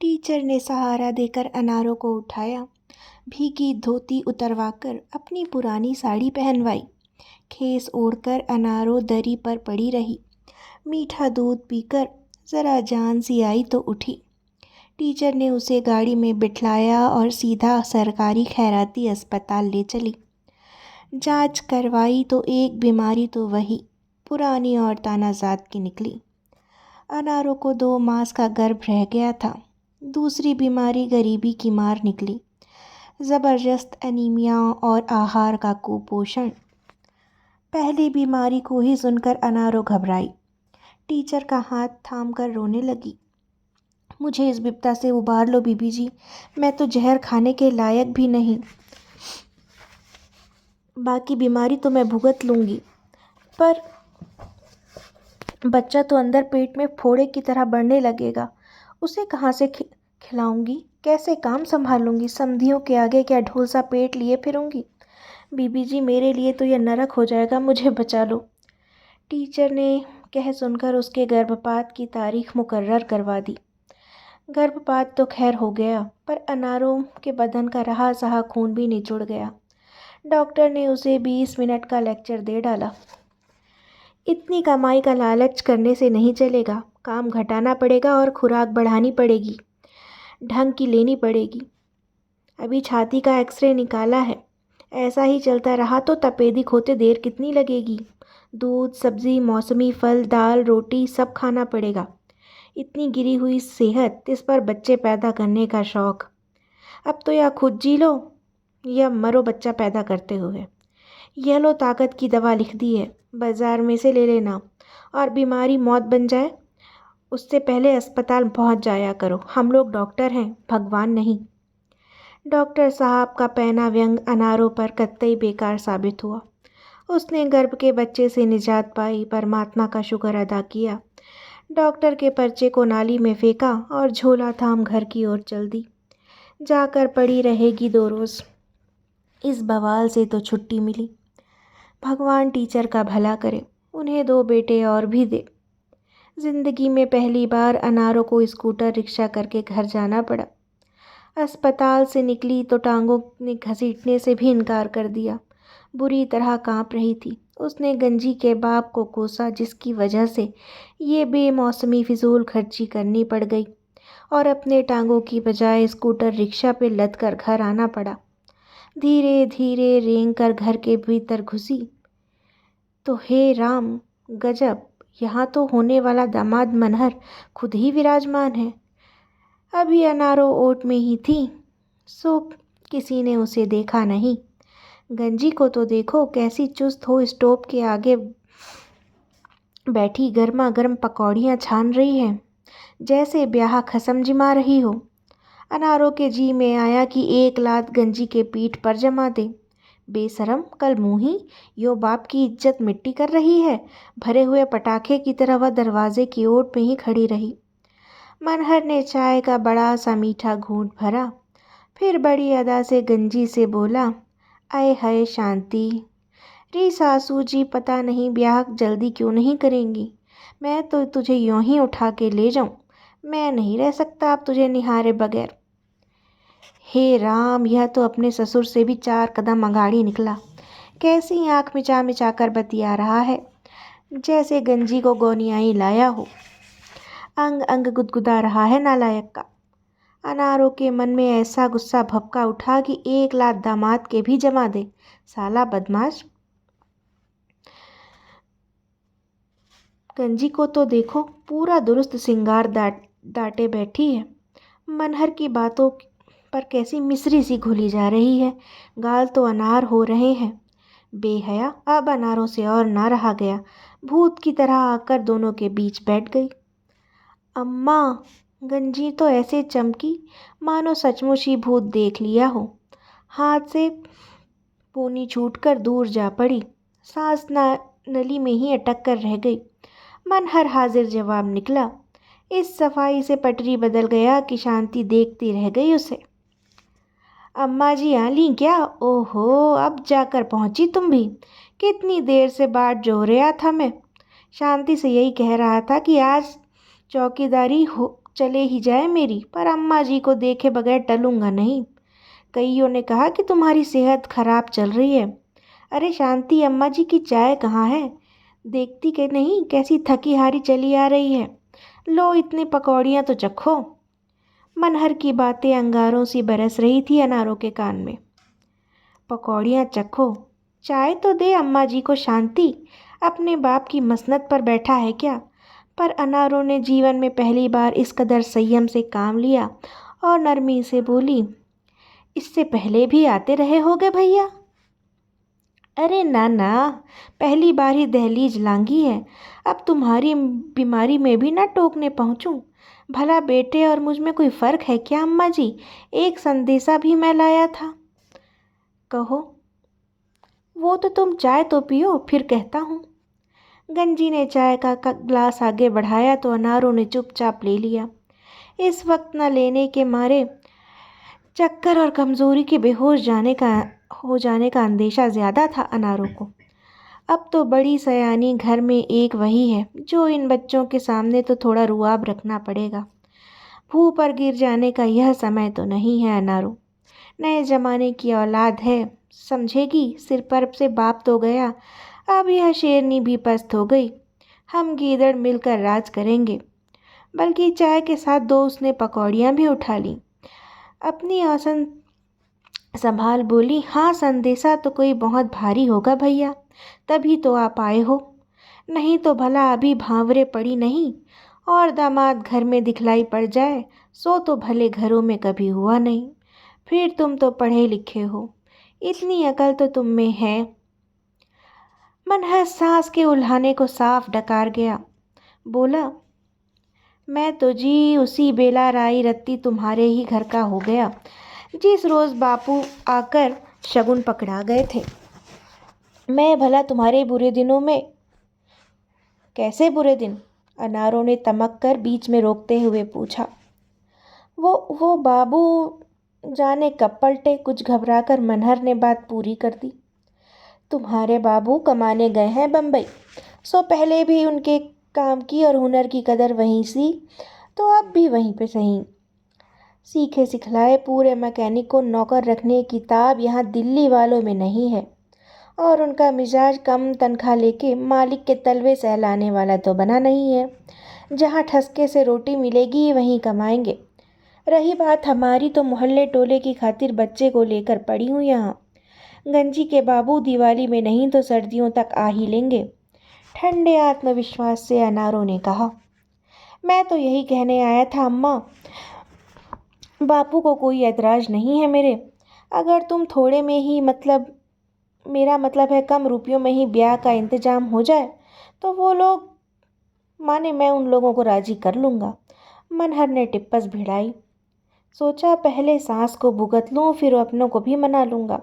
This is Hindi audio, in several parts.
टीचर ने सहारा देकर अनारों को उठाया, भीगी धोती उतरवाकर अपनी पुरानी साड़ी पहनवाई। खेस ओढ़कर अनारों दरी पर पड़ी रही। मीठा दूध पीकर ज़रा जान सी आई तो उठी। टीचर ने उसे गाड़ी में बिठाया और सीधा सरकारी खैराती अस्पताल ले चली। जांच करवाई तो एक बीमारी तो वही पुरानी और तानाजात की निकली। अनारों को 2 मास का गर्भ रह गया था। दूसरी बीमारी गरीबी की मार निकली। ज़बरदस्त एनीमिया और आहार का कुपोषण। पहली बीमारी को ही सुनकर अनारों घबराई। टीचर का हाथ थामकर रोने लगी। मुझे इस विपदा से उबार लो बीबी जी, मैं तो जहर खाने के लायक भी नहीं। बाकी बीमारी तो मैं भुगत लूँगी, पर बच्चा तो अंदर पेट में फोड़े की तरह बढ़ने लगेगा। उसे कहाँ से खिलाऊंगी, कैसे काम संभालूंगी? समधियों के आगे क्या ढोल सा पेट लिए फिरूंगी? बीबी जी, मेरे लिए तो यह नरक हो जाएगा, मुझे बचा लो। टीचर ने कह सुनकर उसके गर्भपात की तारीख मुकर्रर करवा दी। गर्भपात तो खैर हो गया, पर अनारों के बदन का रहा सहा खून भी निचुड़ गया। डॉक्टर ने उसे 20 मिनट का लेक्चर दे डाला। इतनी कमाई का लालच करने से नहीं चलेगा, काम घटाना पड़ेगा और खुराक बढ़ानी पड़ेगी, ढंग की लेनी पड़ेगी। अभी छाती का एक्सरे निकाला है। ऐसा ही चलता रहा तो तपेदिक होते देर कितनी लगेगी। दूध, सब्जी, मौसमी फल, दाल, रोटी सब खाना पड़ेगा। इतनी गिरी हुई सेहत, इस पर बच्चे पैदा करने का शौक़। अब तो या खुद जी लो या मरो बच्चा पैदा करते हुए। यह लो ताकत की दवा लिख दी है, बाज़ार में से ले लेना, और बीमारी मौत बन जाए उससे पहले अस्पताल पहुंच जाया करो। हम लोग डॉक्टर हैं, भगवान नहीं। डॉक्टर साहब का पहना व्यंग अनारों पर कतई बेकार साबित हुआ। उसने गर्भ के बच्चे से निजात पाई, परमात्मा का शुक्र अदा किया। डॉक्टर के पर्चे को नाली में फेंका और झोला थाम घर की ओर चल दी। जाकर पड़ी रहेगी 2 रोज़। इस बवाल से तो छुट्टी मिली। भगवान टीचर का भला करे, उन्हें 2 बेटे और भी दे। जिंदगी में पहली बार अनारों को स्कूटर रिक्शा करके घर जाना पड़ा। अस्पताल से निकली तो टांगों ने घसीटने से भी इनकार कर दिया। बुरी तरह कांप रही थी। उसने गंजी के बाप को कोसा, जिसकी वजह से ये बेमौसमी फिजूल खर्ची करनी पड़ गई और अपने टांगों की बजाय स्कूटर रिक्शा पे लद कर घर आना पड़ा। धीरे धीरे रेंग कर घर के भीतर घुसी तो हे राम, गजब, यहाँ तो होने वाला दामाद मनहर खुद ही विराजमान है। अभी अनारों ओट में ही थी सो किसी ने उसे देखा नहीं। गंजी को तो देखो, कैसी चुस्त हो, स्टोव के आगे बैठी गर्मा गर्म पकौड़ियाँ छान रही है, जैसे ब्याह खसम जिमा रही हो। अनारों के जी में आया कि एक लात गंजी के पीठ पर जमा दे। बेशरम, कल मुँही, यो बाप की इज्जत मिट्टी कर रही है। भरे हुए पटाखे की तरह वह दरवाजे की ओट में ही खड़ी रही। मनहर ने चाय का बड़ा सा मीठा घूंट भरा, फिर बड़ी अदा से गंजी से बोला, आए हाय शांति, री सासू जी, पता नहीं ब्याह जल्दी क्यों नहीं करेंगी। मैं तो तुझे यूं ही उठा के ले जाऊं। मैं नहीं रह सकता अब तुझे निहारे बगैर। हे राम, यह तो अपने ससुर से भी 4 कदम आगाड़ी निकला। कैसी आँख मिचा मिचा कर बतिया रहा है, जैसे गंजी को गोनियाई लाया हो। अंग अंग गुदगुदा रहा है नालायक का। अनारों के मन में ऐसा गुस्सा भभका उठा कि 1 लात दामाद के भी जमा दे। साला बदमाश। गंजी को तो देखो, पूरा दुरुस्त सिंगार दाटे बैठी है। मनहर की बातों पर कैसी मिश्री सी घुली जा रही है। गाल तो अनार हो रहे हैं। बेहया, अब अनारों से और ना रहा गया। भूत की तरह आकर दोनों के बीच बैठ गई। अम्मा, गंजी तो ऐसे चमकी मानो सचमुच ही भूत देख लिया हो। हाथ से पोनी छूटकर दूर जा पड़ी। सांस नली में ही अटक कर रह गई। मनहर हाजिर जवाब निकला। इस सफाई से पटरी बदल गया कि शांति देखती रह गई उसे। अम्मा जी आ ली क्या? ओहो, अब जाकर पहुंची तुम भी। कितनी देर से बाट जोह रहा था मैं। शांति से यही कह रहा था कि आज चौकीदारी चले ही जाए मेरी, पर अम्मा जी को देखे बगैर टलूंगा नहीं। कईयों ने कहा कि तुम्हारी सेहत खराब चल रही है। अरे शांति, अम्मा जी की चाय कहाँ है? देखती के नहीं कैसी थकी हारी चली आ रही है। लो इतनी पकौड़ियाँ तो चखो। मनहर की बातें अंगारों सी बरस रही थी अनारों के कान में। पकौड़ियाँ चखो, चाय तो दे अम्मा जी को। शांति अपने बाप की मसनद पर बैठा है क्या? पर अनारों ने जीवन में पहली बार इस कदर संयम से काम लिया और नरमी से बोली, इससे पहले भी आते रहे होगे भैया? अरे ना ना, पहली बार ही दहलीज लांघी है। अब तुम्हारी बीमारी में भी ना टोकने पहुँचूं। भला बेटे और मुझ में कोई फ़र्क है क्या अम्मा जी? एक संदेशा भी मैं लाया था। कहो। वो तो तुम चाय तो पियो, फिर कहता हूँ। गंजी ने चाय का ग्लास आगे बढ़ाया तो अनारों ने चुपचाप ले लिया। इस वक्त न लेने के मारे चक्कर और कमज़ोरी के बेहोश हो जाने का अंदेशा ज़्यादा था अनारों को। अब तो बड़ी सयानी घर में एक वही है जो इन बच्चों के सामने तो थोड़ा रुआब रखना पड़ेगा। भू पर गिर जाने का यह समय तो नहीं है अनारों। नए ज़माने की औलाद है, समझेगी। सिर पर से बाप तो गया, अब यह शेरनी भी पस्त हो गई। हम गीदड़ मिलकर राज करेंगे। बल्कि चाय के साथ दो उसने पकौड़ियाँ भी उठा लीं। अपनी आसन संभाल बोली, हाँ संदेशा तो कोई बहुत भारी होगा भैया, तभी तो आप आए हो। नहीं तो भला अभी भांवरे पड़ी नहीं और दामाद घर में दिखलाई पड़ जाए, सो तो भले घरों में कभी हुआ नहीं। फिर तुम तो पढ़े लिखे हो, इतनी अकल तो तुम में है। मनहर सांस के उल्हाने को साफ डकार गया। बोला, मैं तो जी उसी बेला राई रत्ती तुम्हारे ही घर का हो गया जिस रोज़ बापू आकर शगुन पकड़ा गए थे। मैं भला तुम्हारे बुरे दिनों में? कैसे बुरे दिन? अनारों ने तमक कर बीच में रोकते हुए पूछा। वो बाबू जाने कब पलटे। कुछ घबराकर मनहर ने बात पूरी कर दी। तुम्हारे बाबू कमाने गए हैं बम्बई, सो पहले भी उनके काम की और हुनर की कदर वहीं सी, तो अब भी वहीं पे सही। सीखे सिखलाए पूरे मैकेनिक को नौकर रखने की ताब यहाँ दिल्ली वालों में नहीं है, और उनका मिजाज कम तनख्वाह लेके मालिक के तलवे सहलाने वाला तो बना नहीं है। जहाँ ठसके से रोटी मिलेगी वहीं कमाएंगे। रही बात हमारी, तो मोहल्ले टोले की खातिर बच्चे को लेकर पड़ी हूँ यहाँ। गंजी के बाबू दिवाली में नहीं तो सर्दियों तक आ ही लेंगे। ठंडे आत्मविश्वास से अनारों ने कहा। मैं तो यही कहने आया था अम्मा, बापू को कोई ऐतराज़ नहीं है मेरे। अगर तुम थोड़े में ही मेरा मतलब है कम रुपयों में ही ब्याह का इंतजाम हो जाए तो वो लोग माने, मैं उन लोगों को राजी कर लूँगा। मनहर ने टिप्पस भिड़ाई। सोचा पहले सास को भुगत लूँ, फिर अपनों को भी मना लूँगा।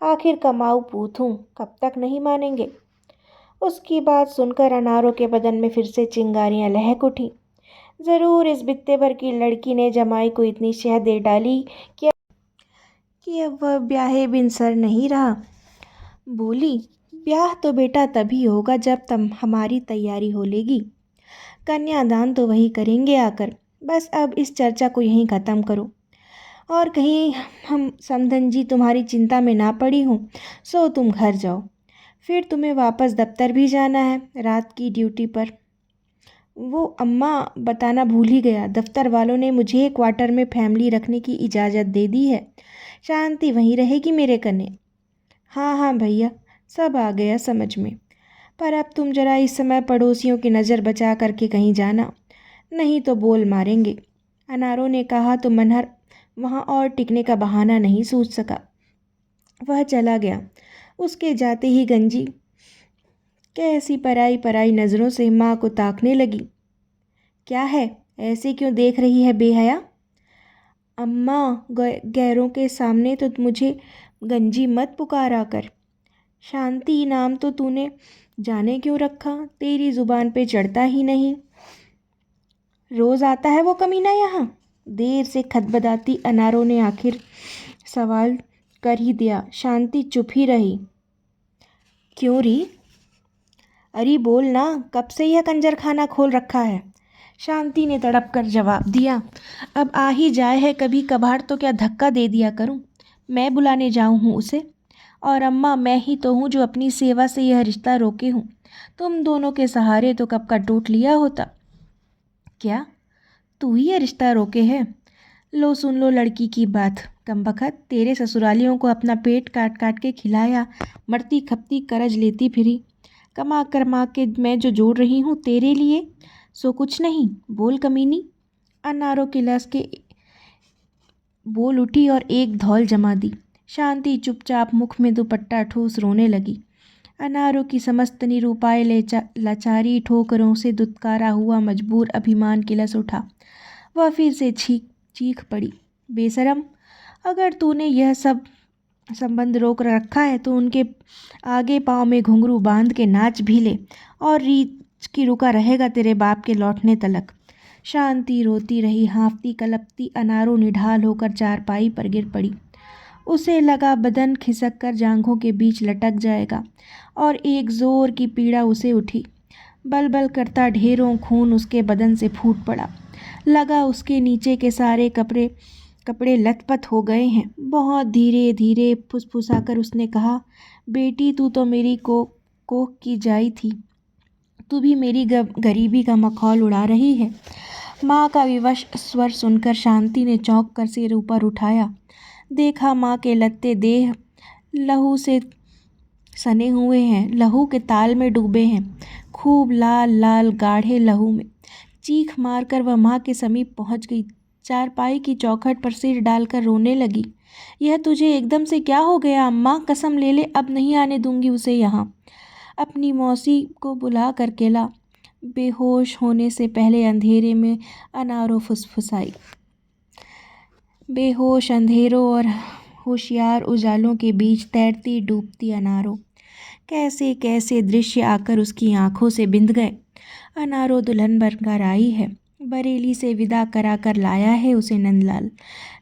आखिर कमाऊ पूत हूँ, कब तक नहीं मानेंगे। उसकी बात सुनकर अनारों के बदन में फिर से चिंगारियाँ लहक उठी। ज़रूर इस बित्ते भर की लड़की ने जमाई को इतनी शह दे डाली कि अब वह ब्याहे बिन सर नहीं रहा। बोली, ब्याह तो बेटा तभी होगा जब हमारी तैयारी हो लेगी। कन्यादान तो वही करेंगे आकर। बस अब इस चर्चा को यहीं ख़त्म करो, और कहीं हम समधन जी तुम्हारी चिंता में ना पड़ी हूँ, सो तुम घर जाओ। फिर तुम्हें वापस दफ्तर भी जाना है, रात की ड्यूटी पर। वो अम्मा बताना भूल ही गया, दफ्तर वालों ने मुझे क्वार्टर में फैमिली रखने की इजाज़त दे दी है। शांति वहीं रहेगी मेरे कने। हाँ हाँ भैया, सब आ गया समझ में। पर अब तुम जरा इस समय पड़ोसियों की नज़र बचा करके कहीं जाना, नहीं तो बोल मारेंगे। अनारों ने कहा तो मनहर वहाँ और टिकने का बहाना नहीं सूझ सका। वह चला गया। उसके जाते ही गंजी कैसी पराई पराई नज़रों से माँ को ताकने लगी। क्या है, ऐसे क्यों देख रही है बेहया? अम्मा, गैरों के सामने तो मुझे गंजी मत पुकारा कर। शांति नाम तो तूने जाने क्यों रखा, तेरी ज़ुबान पे चढ़ता ही नहीं। रोज़ आता है वो कमीना यहाँ? देर से खदबदाती अनारों ने आखिर सवाल कर ही दिया। शांति चुप ही रही। क्यों री? अरे बोल ना, कब से यह कंजर खाना खोल रखा है? शांति ने तड़प कर जवाब दिया। अब आ ही जाए है कभी कभार तो क्या धक्का दे दिया करूं? मैं बुलाने जाऊं हूँ उसे? और अम्मा, मैं ही तो हूँ जो अपनी सेवा से यह रिश्ता रोके हूँ। तुम दोनों के सहारे तो कब का टूट लिया होता। क्या तू ही यह रिश्ता रोके है? लो सुन लो लड़की की बात। कमबख्त, तेरे ससुरालियों को अपना पेट काट काट के खिलाया, मरती खपती करज लेती फिरी। कमा करमा के मैं जो जोड़ रही हूँ तेरे लिए, सो कुछ नहीं। बोल कमीनी। अनारों के लस के बोल उठी और एक धौल जमा दी। शांति चुपचाप मुख में दुपट्टा ठूस रोने लगी। अनारों की समस्त निरूपाय लाचारी ठोकरों से दुत्कारा हुआ मजबूर अभिमान किलस उठा। वह फिर से चीख पड़ी। बेशरम, अगर तूने यह सब संबंध रोक रखा है तो उनके आगे पाँव में घुंघरू बांध के नाच भी ले, और रीछ की रुका रहेगा तेरे बाप के लौटने तलक। शांति रोती रही, हाँफती कलपती। अनारों निढाल होकर चारपाई पर गिर पड़ी। उसे लगा बदन खिसक कर जांघों के बीच लटक जाएगा, और एक जोर की पीड़ा उसे उठी। बल करता ढेरों खून उसके बदन से फूट पड़ा। लगा उसके नीचे के सारे कपड़े लथपथ हो गए हैं। बहुत धीरे धीरे फुसफुसाकर उसने कहा, बेटी तू तो मेरी कोख की जाई थी, तू भी मेरी गरीबी का मखौल उड़ा रही है। माँ का विवश स्वर सुनकर शांति ने चौंक कर सिर ऊपर उठाया। देखा माँ के लत्ते देह लहू से सने हुए हैं, लहू के ताल में डूबे हैं, खूब लाल लाल गाढ़े लहू में। चीख मारकर वह माँ के समीप पहुँच गई। चारपाई की चौखट पर सिर डालकर रोने लगी। यह तुझे एकदम से क्या हो गया अम्मा? कसम ले ले, अब नहीं आने दूंगी उसे यहाँ। अपनी मौसी को बुला कर के ला। बेहोश होने से पहले अंधेरे में अनारों फुसफुसाई। बेहोश अंधेरों और होशियार उजालों के बीच तैरती डूबती अनारों। कैसे कैसे दृश्य आकर उसकी आंखों से बिंद गए। अनारों दुल्हन बनकर आई है, बरेली से विदा करा कर लाया है उसे नंदलाल।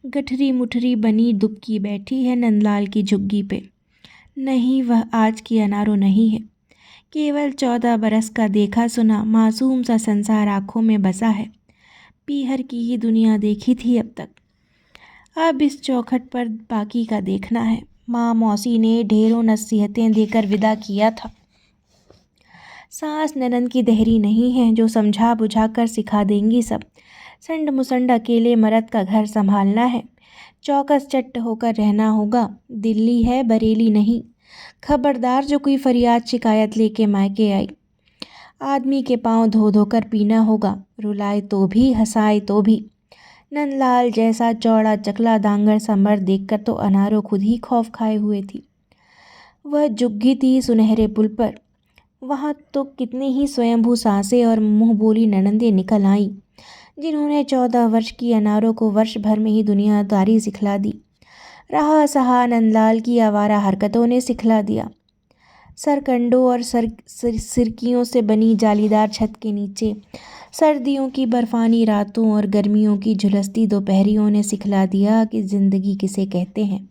गठरी मुठरी बनी दुबकी बैठी है नंदलाल की झुग्गी पे। नहीं, वह आज की अनारों नहीं है। केवल 14 बरस का देखा सुना मासूम सा संसार आँखों में बसा है। पीहर की ही दुनिया देखी थी अब तक। अब इस चौखट पर बाकी का देखना है। माँ मौसी ने ढेरों नसीहतें देकर विदा किया था। सास ननद की देहरी नहीं है जो समझा बुझा कर सिखा देंगी सब। संड मुसंड अकेले मर्द का घर संभालना है। चौकस चट्ट होकर रहना होगा। दिल्ली है, बरेली नहीं। खबरदार जो कोई फरियाद शिकायत लेके मायके आई। आदमी के पाँव धो धो कर पीना होगा, रुलाए तो भी, हंसाए तो भी। नंदलाल जैसा चौड़ा चकला दांगड़ सा मर्द देखकर तो अनारों खुद ही खौफ खाए हुए थी। वह जुग्गी थी सुनहरे पुल पर। वहाँ तो कितनी ही स्वयंभू सांसें और मुँह बोली ननंदें निकल आईं, जिन्होंने 14 वर्ष की अनारों को वर्ष भर में ही दुनियादारी सिखला दी। रहा सहा नंदलाल की आवारा हरकतों ने सिखला दिया। सरकंडों और सिरकियों से बनी जालीदार छत के नीचे सर्दियों की बर्फानी रातों और गर्मियों की झुलसती दोपहरियों ने सिखला दिया कि ज़िंदगी किसे कहते हैं।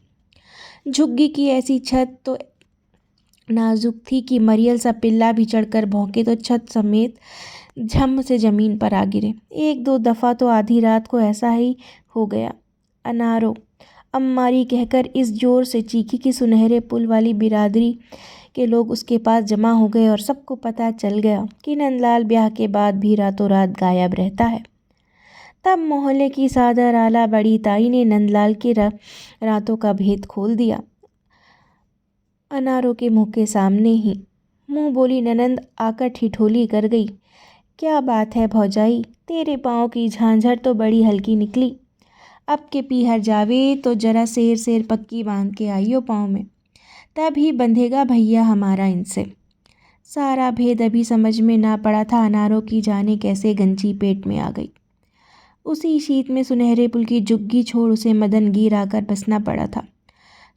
झुग्गी की ऐसी छत तो नाजुक थी कि मरियल सा पिल्ला भी चढ़कर भौंके तो छत समेत झम से ज़मीन पर आ गिरे। एक दो दफ़ा तो आधी रात को ऐसा ही हो गया। अनारों अम्मारी कहकर इस जोर से चीखी कि सुनहरे पुल वाली बिरादरी के लोग उसके पास जमा हो गए और सबको पता चल गया कि नंदलाल ब्याह के बाद भी रातों रात गायब रहता है। तब मोहल्ले की सादर आला बड़ी ताई ने नंदलाल की रातों का भेद खोल दिया। अनारों के मुँह के सामने ही मुँह बोली ननंद आकर ठिठोली कर गई। क्या बात है भौजाई, तेरे पाँव की झांझर तो बड़ी हल्की निकली। अब के पीहर जावे तो जरा शेर पक्की बांध के आइयो पाँव में, तभी बंधेगा भैया हमारा इनसे। सारा भेद अभी समझ में ना पड़ा था अनारों की जाने कैसे गंजी पेट में आ गई। उसी शीत में सुनहरे पुल की झुग्गी छोड़ उसे मदनगीर आकर बसना पड़ा था।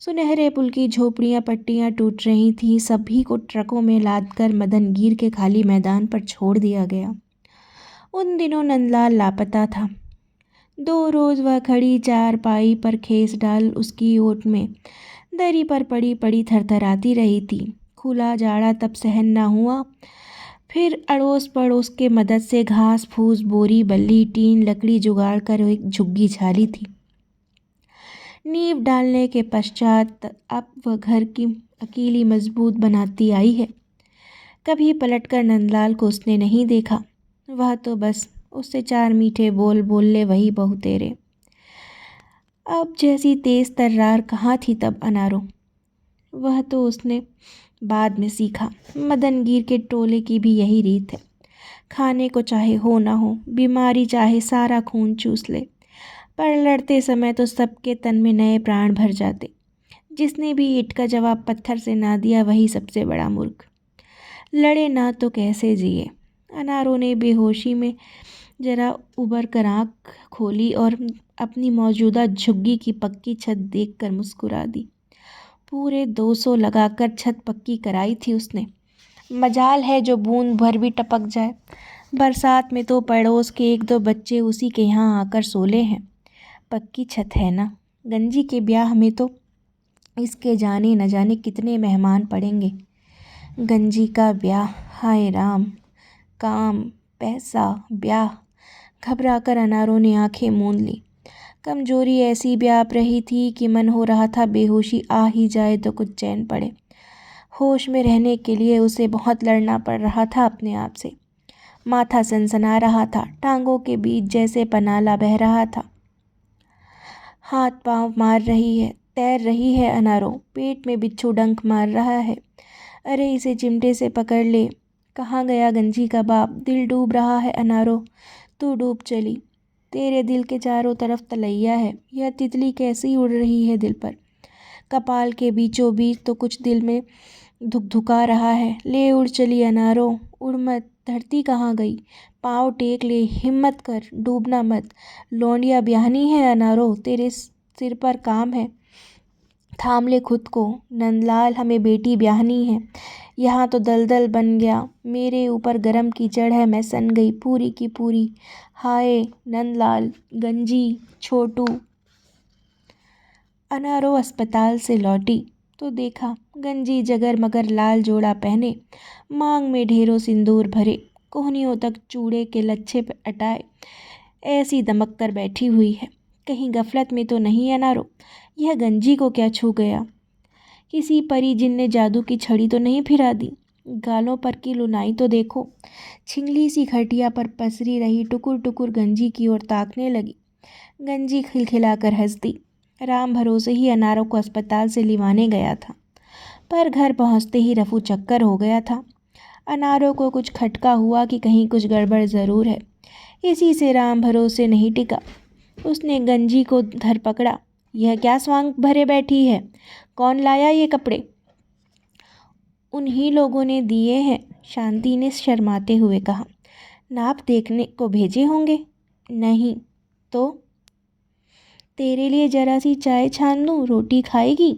सुनहरे पुल की झोपड़ियाँ पट्टियाँ टूट रही थीं। सभी को ट्रकों में लादकर मदनगीर के खाली मैदान पर छोड़ दिया गया। उन दिनों नंदलाल लापता था। 2 रोज़ वह खड़ी चारपाई पर खेस डाल उसकी ओट में दरी पर पड़ी पड़ी थरथराती रही थी। खुला जाड़ा तब सहन न हुआ, फिर अड़ोस पड़ोस के मदद से घास फूस बोरी बल्ली टीन लकड़ी जुगाड़ कर एक झुग्गी झाली थी। नींव डालने के पश्चात अब वह घर की अकेली मजबूत बनाती आई है। कभी पलटकर नंदलाल को उसने नहीं देखा। वह तो बस उससे चार मीठे बोल बोल ले, वही बहू तेरे। अब जैसी तेज तर्रार कहाँ थी तब अनारो। वह तो उसने बाद में सीखा। मदनगीर के टोले की भी यही रीत है। खाने को चाहे हो ना हो, बीमारी चाहे सारा खून चूस ले, पर लड़ते समय तो सबके तन में नए प्राण भर जाते। जिसने भी ईंट का जवाब पत्थर से ना दिया वही सबसे बड़ा मूर्ख। लड़े ना तो कैसे जिए। अनारों ने बेहोशी में जरा उबर कर आँख खोली और अपनी मौजूदा झुग्गी की पक्की छत देखकर मुस्कुरा दी। पूरे 200 लगाकर छत पक्की कराई थी उसने। मजाल है जो बूंद भर भी टपक जाए। बरसात में तो पड़ोस के एक दो बच्चे उसी के यहाँ आकर सोले हैं। पक्की छत है ना। गंजी के ब्याह में तो इसके जाने न जाने कितने मेहमान पड़ेंगे। गंजी का ब्याह, हाय राम। काम, पैसा, ब्याह। घबराकर अनारों ने आंखें मूंद ली। कमजोरी ऐसी व्याप रही थी कि मन हो रहा था बेहोशी आ ही जाए तो कुछ चैन पड़े। होश में रहने के लिए उसे बहुत लड़ना पड़ रहा था अपने आप से। माथा सनसना रहा था, टांगों के बीच जैसे पनाला बह रहा था। हाथ पांव मार रही है, तैर रही है अनारो। पेट में बिच्छू डंक मार रहा है। अरे इसे चिमटे से पकड़ ले। कहाँ गया गंजी का बाप। दिल डूब रहा है अनारो, तू डूब चली। तेरे दिल के चारों तरफ तलैया है। यह तितली कैसी उड़ रही है दिल पर। कपाल के बीचों बीच तो कुछ दिल में धुकधुका रहा है। ले उड़ चली अनारो, उड़ मत। धरती कहाँ गई। पाँव टेक ले, हिम्मत कर, डूबना मत। लौंडिया ब्याहनी है अनारो, तेरे सिर पर काम है। थाम ले खुद को। नंदलाल, हमें बेटी ब्याहनी है। यहाँ तो दलदल बन गया। मेरे ऊपर गरम कीचड़ है, मैं सन गई पूरी की पूरी। हाय नंदलाल, गंजी, छोटू। अनारो अस्पताल से लौटी तो देखा गंजी जगर मगर लाल जोड़ा पहने, मांग में ढेरों सिंदूर भरे, कोहनियों तक चूड़े के लच्छे पे अटाए ऐसी दमक कर बैठी हुई है। कहीं गफलत में तो नहीं अनारो। यह गंजी को क्या छू गया। किसी परी जिन ने जादू की छड़ी तो नहीं फिरा दी। गालों पर की लुनाई तो देखो। छिंगली सी खटिया पर पसरी रही टुकुर टुकुर गंजी की ओर ताकने लगी। गंजी खिलखिलाकर हंस दी। राम भरोसे ही अनारों को अस्पताल से लिवाने गया था, पर घर पहुंचते ही रफू चक्कर हो गया था। अनारों को कुछ खटका हुआ कि कहीं कुछ गड़बड़ ज़रूर है। इसी से राम भरोसे नहीं टिका। उसने गंजी को धर पकड़ा। यह क्या स्वांग भरे बैठी है। कौन लाया ये कपड़े। उन्हीं लोगों ने दिए हैं, शांति ने शर्माते हुए कहा। नाप देखने को भेजे होंगे। नहीं तो। तेरे लिए जरा सी चाय छान दूँ, रोटी खाएगी।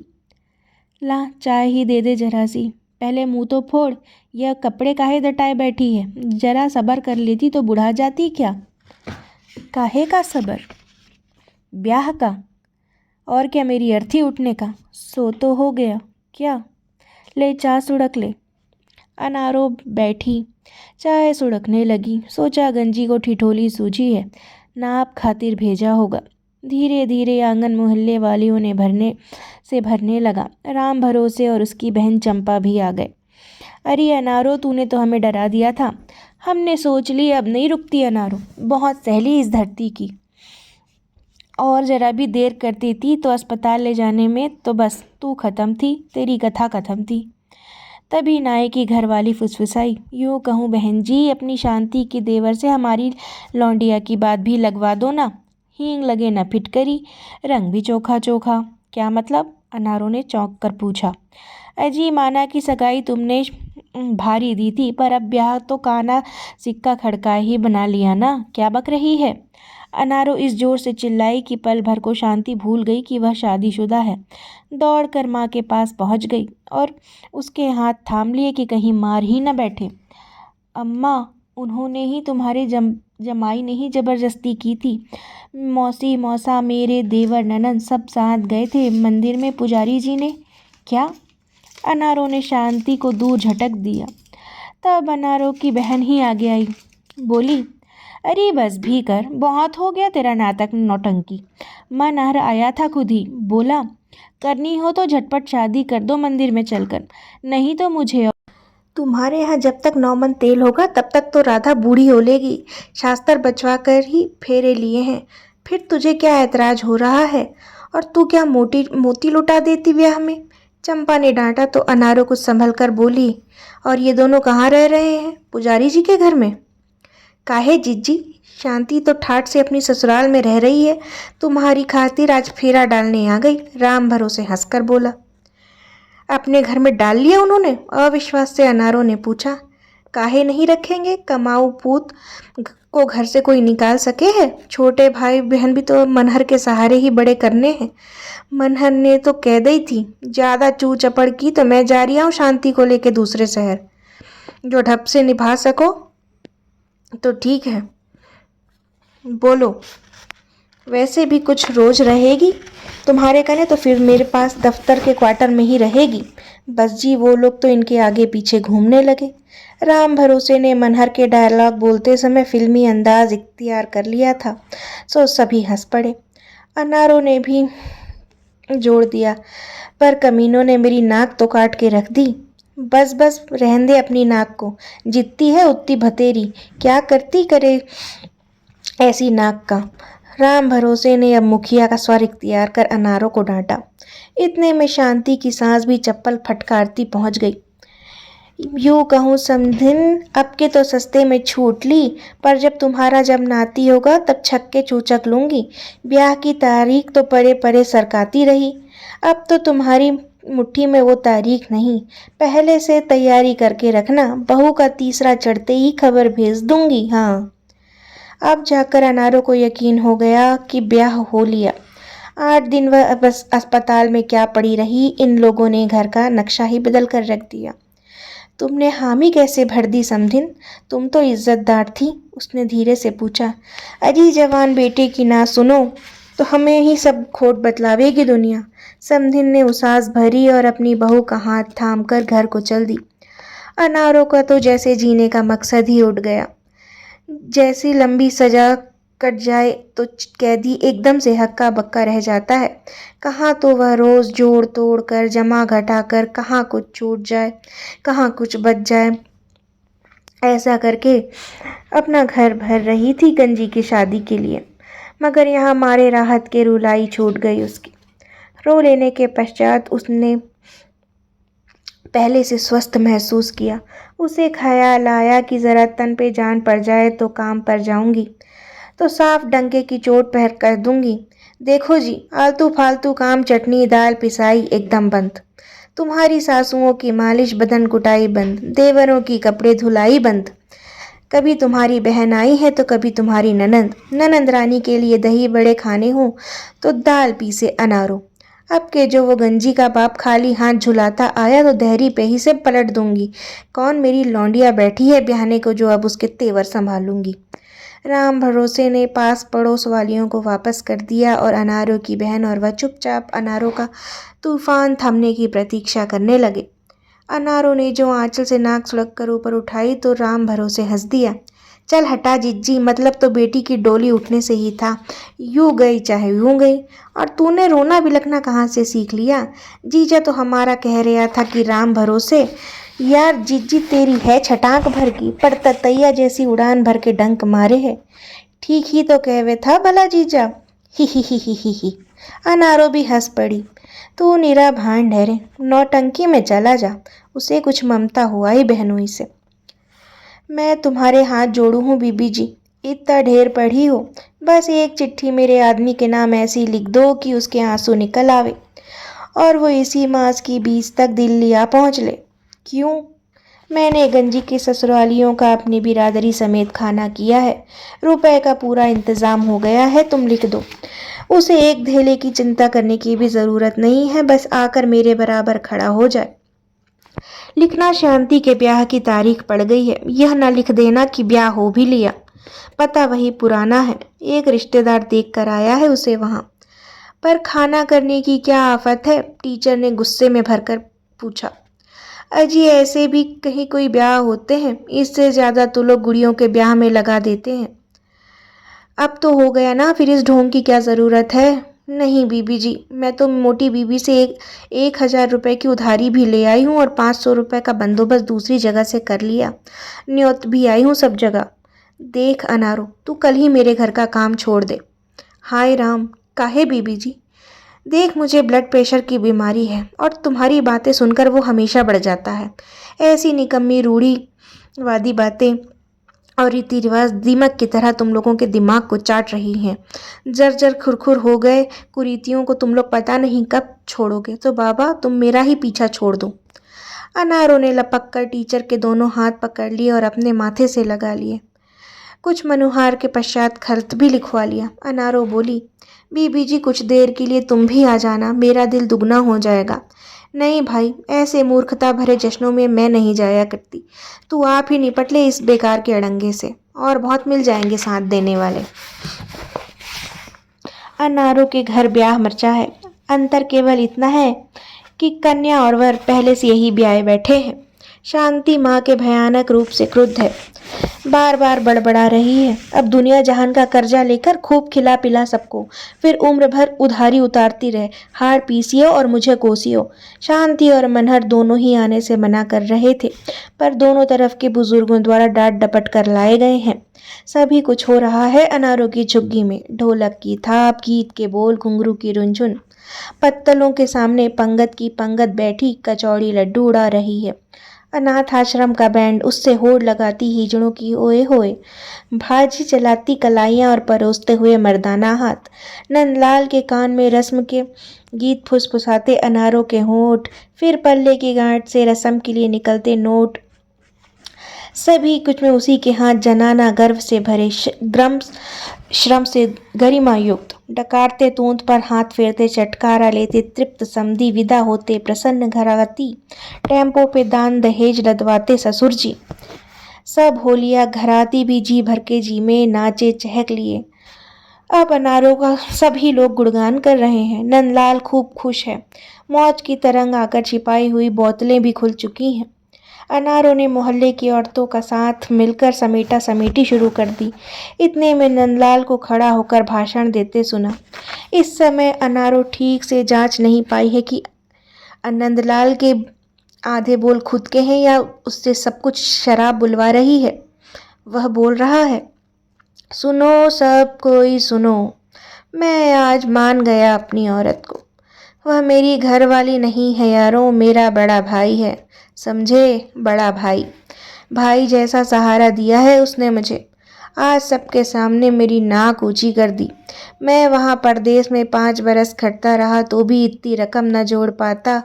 ला चाय ही दे दे जरा सी। पहले मुंह तो फोड़। यह कपड़े काहे दटाए बैठी है। जरा सब्र कर लेती तो बुढ़ा जाती क्या। काहे का सब्र। ब्याह का। और क्या मेरी अर्थी उठने का। सो तो हो गया क्या। ले चाय सुड़क ले। अनारो बैठी, चाय सुड़कने लगी। सोचा गंजी को ठिठोली सूझी है, नाप खातिर भेजा होगा। धीरे धीरे आंगन मोहल्ले वालियों ने भरने लगा। राम भरोसे और उसकी बहन चंपा भी आ गए। अरे अनारो, तूने तो हमें डरा दिया था। हमने सोच ली अब नहीं रुकती अनारो। बहुत सहली इस धरती की। और ज़रा भी देर करती थी तो अस्पताल ले जाने में तो बस तू ख़त्म थी, तेरी कथा ख़त्म थी। तभी नाई की घरवाली फुसफुसाई। यूँ कहूँ बहन जी, अपनी शांति की देवर से हमारी लौंडिया की बात भी लगवा दो ना। हींग लगे न फिटकरी, रंग भी चोखा चोखा। क्या मतलब। अनारों ने चौंक कर पूछा। अजी, माना कि सगाई तुमने भारी दी थी, पर अब ब्याह तो काना सिक्का खड़का ही बना लिया ना। क्या बक रही है। अनारो इस जोर से चिल्लाई कि पल भर को शांति भूल गई कि वह शादीशुदा है। दौड़कर माँ के पास पहुंच गई और उसके हाथ थाम लिए कि कहीं मार ही न बैठे। अम्मा, उन्होंने ही, तुम्हारे जमाई ने ही जबरदस्ती की थी। मौसी मौसा, मेरे देवर ननद सब साथ गए थे मंदिर में। पुजारी जी ने। क्या। अनारों ने शांति को दूर झटक दिया। तब अनारों की बहन ही आगे आई, बोली, अरे बस भी कर, बहुत हो गया तेरा नाटक नौटंकी। मनहर आया था खुद ही, बोला, करनी हो तो झटपट शादी कर दो मंदिर में चलकर, नहीं तो मुझे। तुम्हारे यहाँ जब तक 9 मन तेल होगा तब तक तो राधा बूढ़ी हो लेगी। शास्त्र बचवा कर ही फेरे लिए हैं, फिर तुझे क्या ऐतराज हो रहा है? और तू क्या मोती लुटा देती ब्याह में? चंपा ने डांटा तो अनारो कुछ संभल कर बोली, और ये दोनों कहाँ रह रहे हैं? पुजारी जी के घर में। काहे जिज्जी, शांति तो ठाठ से अपनी ससुराल में रह रही है, तुम्हारी खातिर आज फेरा डालने आ गई। राम भरोसे हंसकर बोला। अपने घर में डाल लिया उन्होंने? अविश्वास से अनारों ने पूछा। काहे नहीं रखेंगे, कमाऊ पूत को घर से कोई निकाल सके है? छोटे भाई बहन भी तो मनहर के सहारे ही बड़े करने हैं। मनहर ने तो कह दी थी, ज्यादा चू चपड़ की तो मैं जा रही हूँ शांति को लेके दूसरे शहर। जो ढप से निभा सको तो ठीक है, बोलो। वैसे भी कुछ रोज रहेगी तुम्हारे कने तो फिर मेरे पास दफ्तर के क्वार्टर में ही रहेगी। बस जी, वो लोग तो इनके आगे पीछे घूमने लगे। राम भरोसे ने मनहर के डायलॉग बोलते समय फिल्मी अंदाज इख्तियार कर लिया था, सो सभी हंस पड़े। अनारों ने भी जोड़ दिया, पर कमीनों ने मेरी नाक तो काट के रख दी। बस बस, रहन दे अपनी नाक को, जितती है उतनी भतेरी, क्या करती करे ऐसी नाक का। राम भरोसे ने अब मुखिया का स्वर इख्तियार कर अनारों को डांटा। इतने में शांति की सांस भी चप्पल फटकारती पहुंच गई। यूँ कहूँ समधिन, अब के तो सस्ते में छूट ली, पर जब नाती होगा तब छक्के चूचक लूंगी। ब्याह की तारीख तो परे परे सरकाती रही, अब तो तुम्हारी मुट्ठी में वो तारीख नहीं। पहले से तैयारी करके रखना, बहू का तीसरा चढ़ते ही खबर भेज दूंगी। हाँ। अब जाकर अनारों को यकीन हो गया कि ब्याह हो लिया। 8 दिन वह बस अस्पताल में क्या पड़ी रही, इन लोगों ने घर का नक्शा ही बदल कर रख दिया। तुमने हामी कैसे भर दी समधिन, तुम तो इज्जतदार थी, उसने धीरे से पूछा। अजी जवान बेटे की ना सुनो तो हमें ही सब खोट बतलावेगी दुनिया। समधिन ने उसास भरी और अपनी बहू का हाथ थाम कर घर को चल दी। अनारों का तो जैसे जीने का मकसद ही उड़ गया। जैसी लंबी सजा कट जाए तो कैदी एकदम से हक्का बक्का रह जाता है। कहाँ तो वह रोज जोड़ तोड़ कर जमा घटा कर कहाँ कुछ छूट जाए, कहाँ कुछ बच जाए, ऐसा करके अपना घर भर रही थी गंजी की शादी के लिए। मगर यहाँ मारे राहत के रुलाई छूट गई उसकी। रो लेने के पश्चात उसने पहले से स्वस्थ महसूस किया। उसे ख्याल आया कि जरा तन पे जान पड़ जाए तो काम पर जाऊंगी तो साफ डंके की चोट पहर कर दूंगी। देखो जी, आलतू फालतू काम, चटनी दाल पिसाई एकदम बंद। तुम्हारी सासुओं की मालिश बदन कुटाई बंद, देवरों की कपड़े धुलाई बंद। कभी तुम्हारी बहन आई है तो कभी तुम्हारी ननंद रानी के लिए दही बड़े खाने हो तो दाल पीसे अनारो। अब के जो वो गंजी का बाप खाली हाथ झुलाता आया तो दहरी पे ही से पलट दूंगी। कौन मेरी लौंडिया बैठी है ब्याहने को जो अब उसके तेवर संभालूंगी। राम भरोसे ने पास पड़ोस वालियों को वापस कर दिया और अनारों की बहन और वह चुपचाप अनारों का तूफान थमने की प्रतीक्षा करने लगे। अनारों ने जो आंचल से नाक सुलग कर ऊपर उठाई तो राम भरोसे हंस दिया। चल हटा जिज्जी, मतलब तो बेटी की डोली उठने से ही था, यूं गई चाहे यूं गई। और तूने रोना बिलखना कहाँ से सीख लिया? जीजा तो हमारा कह रहा था कि राम भरोसे, यार जिज्जी तेरी है छटाक भर की, पर ततैया जैसी उड़ान भर के डंक मारे है। ठीक ही तो कहवे था भला जीजा। ही। अनारो भी हंस पड़ी। तू निरा भान ठहरे, नौटंकी में चला जा। उसे कुछ ममता हुआ ही बहनोई से। मैं तुम्हारे हाथ जोड़ू हूँ बीबी जी, इतना ढेर पढ़ी हो, बस एक चिट्ठी मेरे आदमी के नाम ऐसी लिख दो कि उसके आंसू निकल आवे और वो इसी मास की 20 तक दिल्ली आ पहुँच ले। क्यों? मैंने गंजी के ससुरालियों का अपनी बिरादरी समेत खाना किया है, रुपए का पूरा इंतजाम हो गया है, तुम लिख दो। उसे एक धेले की चिंता करने की भी जरूरत नहीं है, बस आकर मेरे बराबर खड़ा हो जाए। लिखना शांति के ब्याह की तारीख पड़ गई है, यह न लिख देना कि ब्याह हो भी लिया। पता वही पुराना है, एक रिश्तेदार देख कर आया है उसे वहां। पर खाना करने की क्या आफत है? टीचर ने गुस्से में भरकर पूछा। अजी ऐसे भी कहीं कोई ब्याह होते हैं, इससे ज़्यादा तो लोग गुड़ियों के ब्याह में लगा देते हैं। अब तो हो गया ना, फिर इस ढोंग की क्या ज़रूरत है। नहीं बीबी जी, मैं तो मोटी बीबी से 1,000 रुपये की उधारी भी ले आई हूँ और 500 रुपये का बंदोबस्त दूसरी जगह से कर लिया। न्योत भी आई हूँ सब जगह। देख अनारो, तू कल ही मेरे घर का काम छोड़ दे। हाय राम, काहे बीबी जी? देख, मुझे ब्लड प्रेशर की बीमारी है और तुम्हारी बातें सुनकर वो हमेशा बढ़ जाता है। ऐसी निकम्मी रूढ़ीवादी बातें और रीति रिवाज दीमक की तरह तुम लोगों के दिमाग को चाट रही हैं। जर्जर खुरखुर हो गए कुरीतियों को तुम लोग पता नहीं कब छोड़ोगे, तो बाबा तुम मेरा ही पीछा छोड़ दो। अनारों ने लपक कर टीचर के दोनों हाथ पकड़ लिए और अपने माथे से लगा लिए। कुछ मनुहार के पश्चात खत भी लिखवा लिया। अनारो बोली, बीबी जी कुछ देर के लिए तुम भी आ जाना, मेरा दिल दुगना हो जाएगा। नहीं भाई, ऐसे मूर्खता भरे जश्नों में मैं नहीं जाया करती। तू आप ही निपट ले इस बेकार के अड़ंगे से, और बहुत मिल जाएंगे साथ देने वाले। अनारों के घर ब्याह मर्चा है। अंतर केवल इतना है कि कन्या और वर पहले से यही ब्याहे बैठे हैं। शांति माँ के भयानक रूप से क्रुद्ध है, बार बार बड़बड़ा रही है। अब दुनिया जहान का कर्जा लेकर खूब खिला पिला सबको, फिर उम्र भर उधारी उतारती रहे, हाड़ पीसियो और मुझे कोसियो। शांति और मनहर दोनों ही आने से मना कर रहे थे, पर दोनों तरफ के बुजुर्गों द्वारा डांट डपट कर लाए गए हैं। सभी कुछ हो रहा है अनारों की झुग्गी में। ढोलक की थाप, गीत के बोल, घुंघरू की रुनझुन। पत्तलों के सामने पंगत की पंगत बैठी कचौड़ी लड्डू उड़ा रही है। अनाथ आश्रम का बैंड उससे होड़ लगाती हिजड़ों की ओए होए, भाजी चलाती कलाइयाँ और परोसते हुए मर्दाना हाथ। नंदलाल के कान में रस्म के गीत फुसफुसाते अनारों के होंठ, फिर पल्ले की गांठ से रस्म के लिए निकलते नोट। सभी कुछ में उसी के हाथ जनाना गर्व से भरे, ग्रम श्रम से गरिमा युक्त। डकारते तूंत पर हाथ फेरते, चटकारा लेते तृप्त समधी, विदा होते प्रसन्न घर आती। टेम्पो पे दान दहेज लदवाते ससुर जी। सब होलिया घराती भी जी भर के जी में नाचे चहक लिए। अब अनारों का सभी लोग गुणगान कर रहे हैं। नंदलाल खूब खुश है। मौज की तरंग आकर छिपाई हुई बोतलें भी खुल चुकी हैं। अनारों ने मोहल्ले की औरतों का साथ मिलकर समेटा समेटी शुरू कर दी। इतने में नंदलाल को खड़ा होकर भाषण देते सुना। इस समय अनारों ठीक से जांच नहीं पाई है कि नंदलाल के आधे बोल खुद के हैं या उससे सब कुछ शराब बुलवा रही है। वह बोल रहा है, सुनो सब कोई सुनो, मैं आज मान गया अपनी औरत को। वह मेरी घरवाली नहीं है यारों, मेरा बड़ा भाई है। समझे, बड़ा भाई। भाई जैसा सहारा दिया है उसने मुझे। आज सबके सामने मेरी नाक ऊंची कर दी। मैं वहाँ परदेश में 5 बरस खटता रहा तो भी इतनी रकम न जोड़ पाता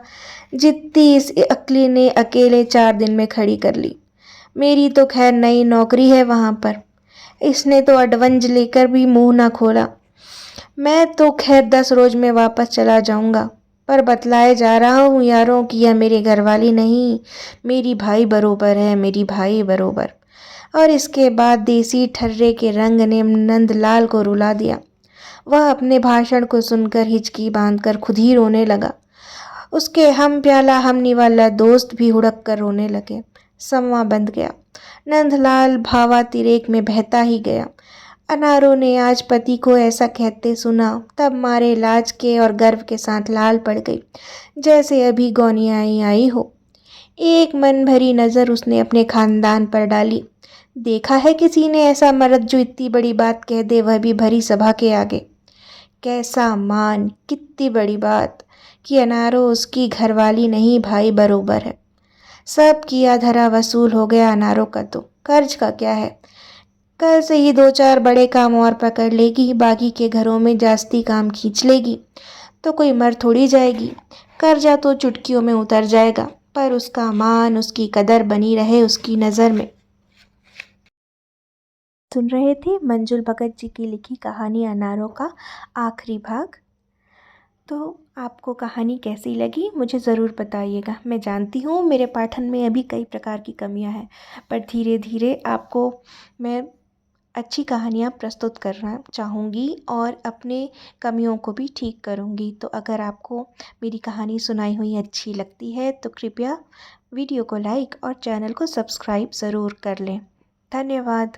जितनी इस अकली ने अकेले 4 दिन में खड़ी कर ली। मेरी तो खैर नई नौकरी है वहाँ पर। इसने तो अडवंज लेकर भी मुंह ना खोला। मैं तो खैर 10 रोज में वापस चला जाऊंगा, पर बतलाए जा रहा हूँ यारों कि यह मेरी घरवाली नहीं, मेरी भाई बरोबर है, मेरी भाई बरोबर। और इसके बाद देसी ठर्रे के रंग ने नंदलाल को रुला दिया। वह अपने भाषण को सुनकर हिचकी बांधकर खुद ही रोने लगा। उसके हम प्याला हम निवाला दोस्त भी हुड़क कर रोने लगे। संवा बंध गया। नंदलाल भावातिरेक में बहता ही गया। अनारों ने आज पति को ऐसा कहते सुना, तब मारे लाज के और गर्व के साथ लाल पड़ गई, जैसे अभी गौनियाई आई हो। एक मन भरी नज़र उसने अपने खानदान पर डाली। देखा है किसी ने ऐसा मर्द जो इतनी बड़ी बात कह दे, वह भी भरी सभा के आगे। कैसा मान, कितनी बड़ी बात कि अनारो उसकी घरवाली नहीं, भाई बरोबर है। सब किया धरा वसूल हो गया अनारो का, तो कर्ज का क्या है। कल से ही 2-4 बड़े काम और पकड़ लेगी, बाकी के घरों में जास्ती काम खींच लेगी तो कोई मर थोड़ी जाएगी। कर्जा तो चुटकियों में उतर जाएगा, पर उसका मान, उसकी कदर बनी रहे उसकी नज़र में। सुन रहे थे मंजुल भगत जी की लिखी कहानी अनारों का आखिरी भाग। तो आपको कहानी कैसी लगी मुझे ज़रूर बताइएगा। मैं जानती हूँ मेरे पाठन में अभी कई प्रकार की कमियाँ हैं, पर धीरे धीरे आपको मैं अच्छी कहानियाँ प्रस्तुत करना चाहूँगी और अपने कमियों को भी ठीक करूँगी। तो अगर आपको मेरी कहानी सुनाई हुई अच्छी लगती है तो कृपया वीडियो को लाइक और चैनल को सब्सक्राइब ज़रूर कर लें। धन्यवाद।